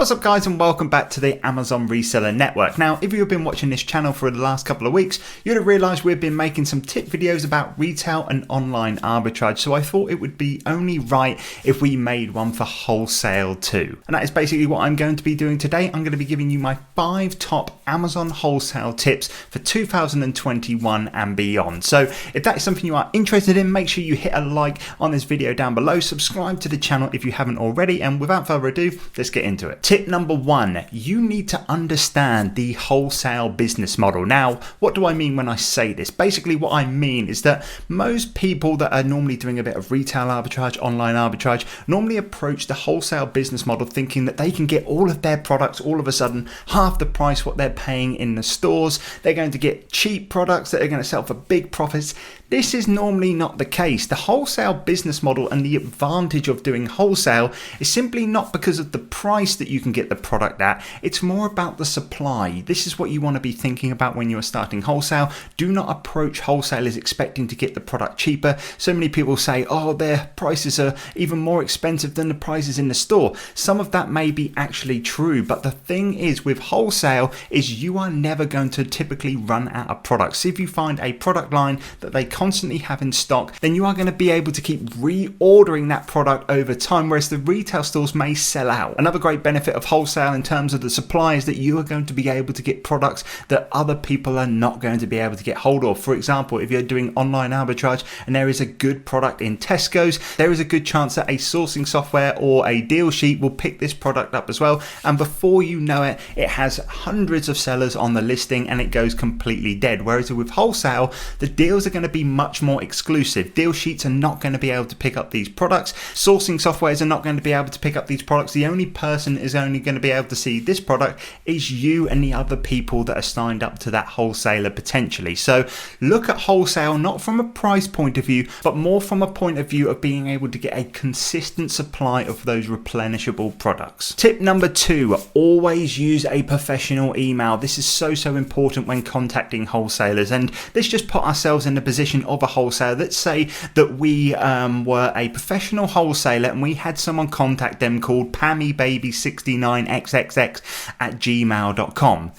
What's up guys, and welcome back to the Amazon Reseller Network. Now, if you've been watching this channel for the last couple of weeks, you'd have realized we've been making some tip videos about retail and online arbitrage. So I thought it would be only right if we made one for wholesale too. And that is basically what I'm going to be doing today. I'm going to be giving you my 5 top Amazon wholesale tips for 2021 and beyond. So if that is something you are interested in, make sure you hit a like on this video down below, subscribe to the channel if you haven't already, and without further ado, let's get into it. Tip number 1, you need to understand the wholesale business model. Now, what do I mean when I say this? Basically, what I mean is that most people that are normally doing a bit of retail arbitrage, online arbitrage, normally approach the wholesale business model thinking that they can get all of their products all of a sudden half the price what they're paying in the stores. They're going to get cheap products that are going to sell for big profits. This is normally not the case. The wholesale business model and the advantage of doing wholesale is simply not because of the price that you can get the product at. It's more about the supply. This is what you want to be thinking about when you are starting wholesale. Do not approach wholesalers expecting to get the product cheaper. So many people say, oh, their prices are even more expensive than the prices in the store. Some of that may be actually true, but the thing is with wholesale is you are never going to typically run out of products. So if you find a product line that they constantly have in stock, then you are going to be able to keep reordering that product over time, whereas the retail stores may sell out. Another great benefit of wholesale in terms of the supply is that you are going to be able to get products that other people are not going to be able to get hold of. For example, if you're doing online arbitrage and there is a good product in Tesco's, there is a good chance that a sourcing software or a deal sheet will pick this product up as well, and before you know it, it has hundreds of sellers on the listing and it goes completely dead. Whereas with wholesale, the deals are going to be much more exclusive. Deal sheets are not going to be able to pick up these products. Sourcing softwares are not going to be able to pick up these products. The only person is only going to be able to see this product is you and the other people that are signed up to that wholesaler potentially. So look at wholesale not from a price point of view, but more from a point of view of being able to get a consistent supply of those replenishable products. Tip number 2, always use a professional email. This is so important when contacting wholesalers, and let's just put ourselves in the position of a wholesaler. Let's say that we were a professional wholesaler and we had someone contact them called pammybaby69xxx@gmail.com.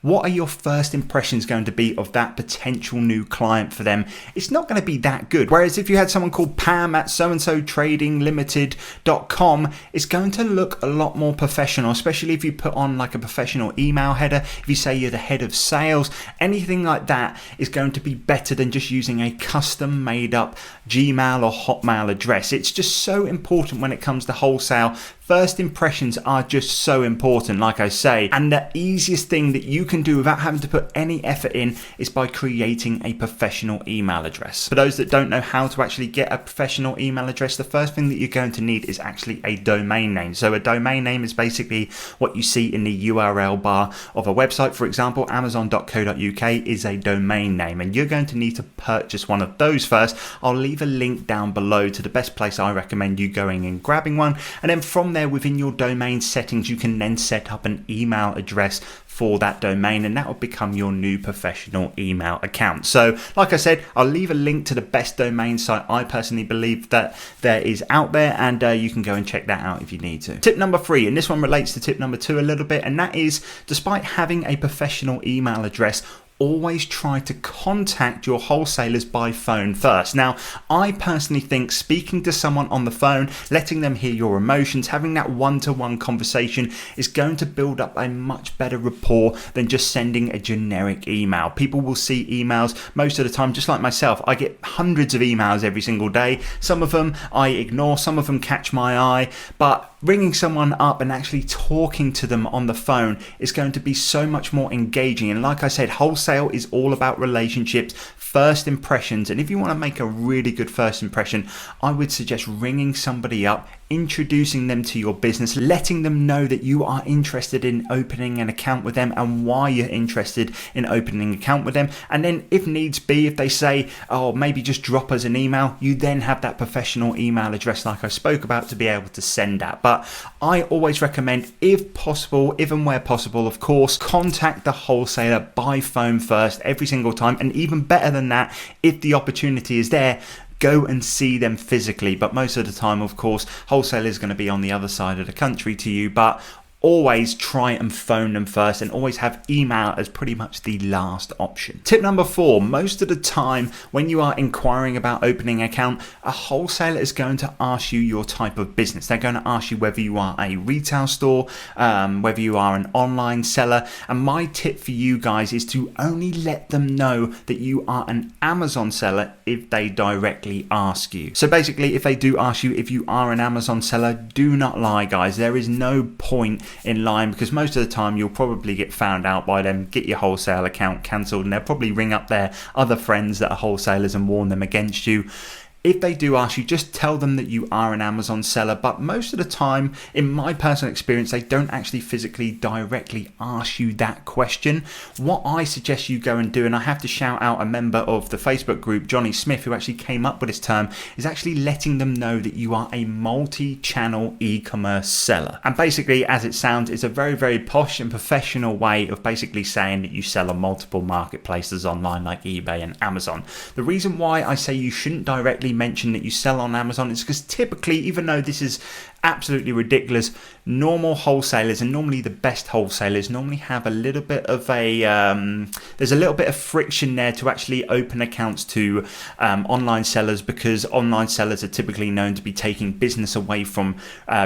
What are your first impressions going to be of that potential new client for them? It's not going to be that good. Whereas if you had someone called Pam at so-and-so trading limited.com, it's going to look a lot more professional, especially if you put on like a professional email header. If you say you're the head of sales, anything like that is going to be better than just using a custom made up Gmail or Hotmail address. It's just so important when it comes to wholesale. First impressions are just so important, like I say, and the easiest thing that you can do without having to put any effort in is by creating a professional email address. For those that don't know how to actually get a professional email address, the first thing that you're going to need is actually a domain name. So a domain name is basically what you see in the URL bar of a website. For example, amazon.co.uk is a domain name, and you're going to need to purchase one of those first. I'll leave a link down below to the best place I recommend you going and grabbing one, and then from there within your domain settings you can then set up an email address for that domain, and that will become your new professional email account. So like I said, I'll leave a link to the best domain site I personally believe that there is out there, and you can go and check that out if you need to. Tip number 3, and this one relates to tip number 2 a little bit, and that is, despite having a professional email address, always try to contact your wholesalers by phone first. Now, I personally think speaking to someone on the phone, letting them hear your emotions, having that one-to-one conversation is going to build up a much better rapport than just sending a generic email. People will see emails most of the time, just like myself. I get hundreds of emails every single day. Some of them I ignore, some of them catch my eye, but ringing someone up and actually talking to them on the phone is going to be so much more engaging. And like I said, wholesale is all about relationships, first impressions, and if you want to make a really good first impression, I would suggest ringing somebody up, introducing them to your business, letting them know that you are interested in opening an account with them and why you're interested in opening an account with them. And then if needs be, if they say, oh, maybe just drop us an email, you then have that professional email address like I spoke about to be able to send that. But I always recommend, if possible, if and where possible, of course, contact the wholesaler by phone first every single time, and even better than that, if the opportunity is there, go and see them physically. But most of the time, of course, wholesale is going to be on the other side of the country to you, but always try and phone them first, and always have email as pretty much the last option. Tip number 4, most of the time when you are inquiring about opening an account, a wholesaler is going to ask you your type of business. They're going to ask you whether you are a retail store, whether you are an online seller, and my tip for you guys is to only let them know that you are an Amazon seller if they directly ask you. So basically, if they do ask you if you are an Amazon seller, do not lie, guys. There is no point in lying, because most of the time you'll probably get found out by them, get your wholesale account cancelled, and they'll probably ring up their other friends that are wholesalers and warn them against you. If they do ask you, just tell them that you are an Amazon seller. But most of the time, in my personal experience, they don't actually physically directly ask you that question. What I suggest you go and do, and I have to shout out a member of the Facebook group, Johnny Smith, who actually came up with this term, is actually letting them know that you are a multi-channel e-commerce seller. And basically, as it sounds, it's a very, very posh and professional way of basically saying that you sell on multiple marketplaces online like eBay and Amazon. The reason why I say you shouldn't directly mention that you sell on Amazon is because typically, even though this is absolutely ridiculous, normal wholesalers, and normally the best wholesalers, normally have a little bit of a there's a little bit of friction there to actually open accounts to online sellers, because online sellers are typically known to be taking business away from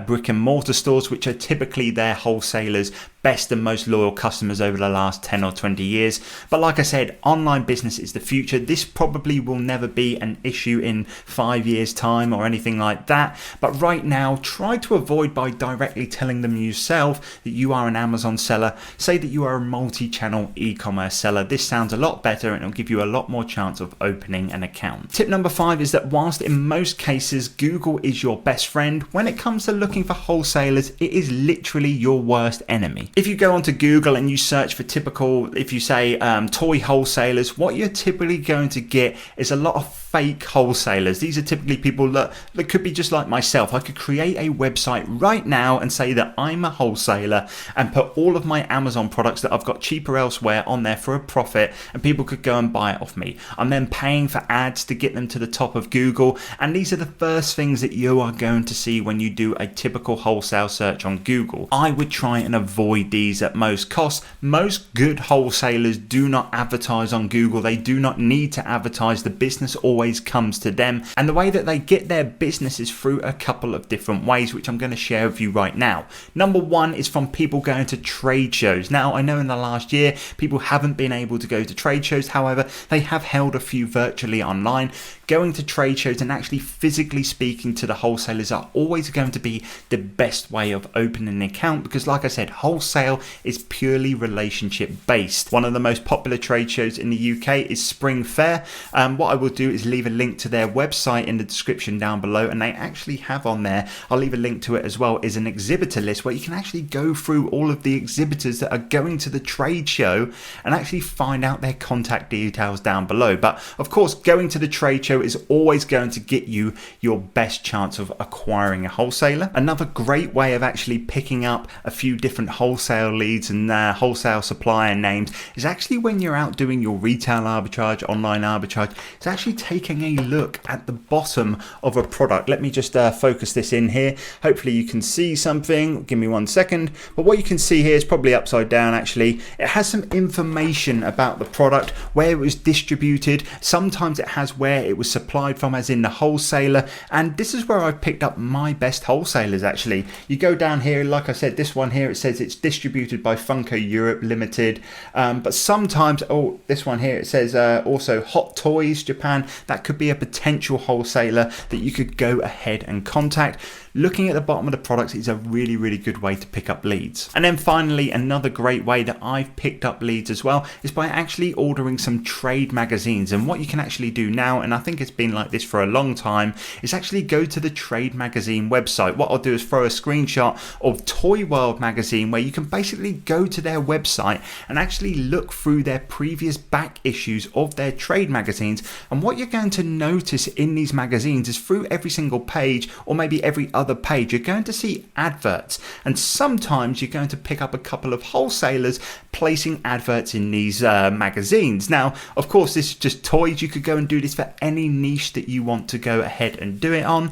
brick and mortar stores, which are typically their wholesalers' best and most loyal customers over the last 10 or 20 years. But like I said, online business is the future. This probably will never be an issue in 5 years time or anything like that, but right now try to avoid by directly telling them yourself that you are an Amazon seller. Say that you are a multi-channel e-commerce seller. This sounds a lot better, and it'll give you a lot more chance of opening an account. Tip number 5 is that whilst in most cases Google is your best friend, when it comes to looking for wholesalers, it is literally your worst enemy. If you go onto Google and you search for typical, if you say toy wholesalers, what you're typically going to get is a lot of fake wholesalers. These are typically people that could be just like myself. I could create a website right now and say that I'm a wholesaler and put all of my Amazon products that I've got cheaper elsewhere on there for a profit, and people could go and buy it off me. I'm then paying for ads to get them to the top of Google, and these are the first things that you are going to see when you do a typical wholesale search on Google. I would try and avoid these at most costs. Most good wholesalers do not advertise on Google. They do not need to advertise. The business always comes to them, and the way that they get their business is through a couple of different ways, which I'm going to share with you right now. Number 1 is from people going to trade shows. Now, I know in the last year people haven't been able to go to trade shows, however they have held a few virtually online. Going to trade shows and actually physically speaking to the wholesalers are always going to be the best way of opening an account, because like I said, wholesale is purely relationship based. One of the most popular trade shows in the UK is Spring Fair. What I will do is leave a link to their website in the description down below, and they actually have on there, I'll leave a link to it as well, is an exhibitor list where you can actually go through all of the exhibitors that are going to the trade show and actually find out their contact details down below. But of course, going to the trade show is always going to get you your best chance of acquiring a wholesaler. Another great way of actually picking up a few different wholesale leads and wholesale supplier names is actually when you're out doing your retail arbitrage, online arbitrage, it's actually taking a look at the bottom of a product. Let me just focus this in here. Hopefully you can see something. Give me 1 second. But what you can see here is probably upside down actually. It has some information about the product, where it was distributed. Sometimes it has where it was supplied from, as in the wholesaler. And this is where I've picked up my best wholesalers actually. You go down here, like I said, this one here, it says it's distributed by Funko Europe Limited. But sometimes, oh, this one here, it says also Hot Toys Japan. That could be a potential wholesaler that you could go ahead and contact. Looking at the bottom of the products is a really, really good way to pick up leads. And then finally, another great way that I've picked up leads as well is by actually ordering some trade magazines. And what you can actually do now, and I think it's been like this for a long time, is actually go to the trade magazine website. What I'll do is throw a screenshot of Toy World magazine, where you can basically go to their website and actually look through their previous back issues of their trade magazines. And what you're going to notice in these magazines is through every single page, or maybe every other page, you're going to see adverts, and sometimes you're going to pick up a couple of wholesalers placing adverts in these magazines. Now, of course, this is just toys. You could go and do this for any niche that you want to go ahead and do it on.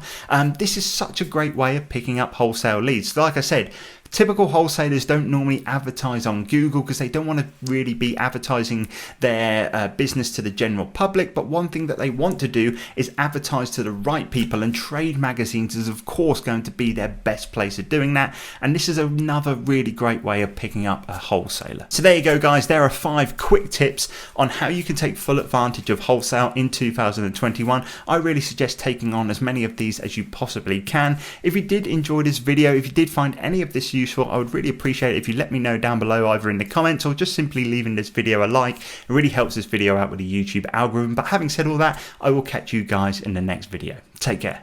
This is such a great way of picking up wholesale leads. Like I said, Typical wholesalers don't normally advertise on Google because they don't want to really be advertising their business to the general public, but one thing that they want to do is advertise to the right people, and trade magazines is of course going to be their best place of doing that, and this is another really great way of picking up a wholesaler. So there you go guys, there are 5 quick tips on how you can take full advantage of wholesale in 2021. I really suggest taking on as many of these as you possibly can. If you did enjoy this video, if you did find any of this useful, I would really appreciate it if you let me know down below, either in the comments or just simply leaving this video a like. It really helps this video out with the YouTube algorithm. But having said all that, I will catch you guys in the next video. Take care.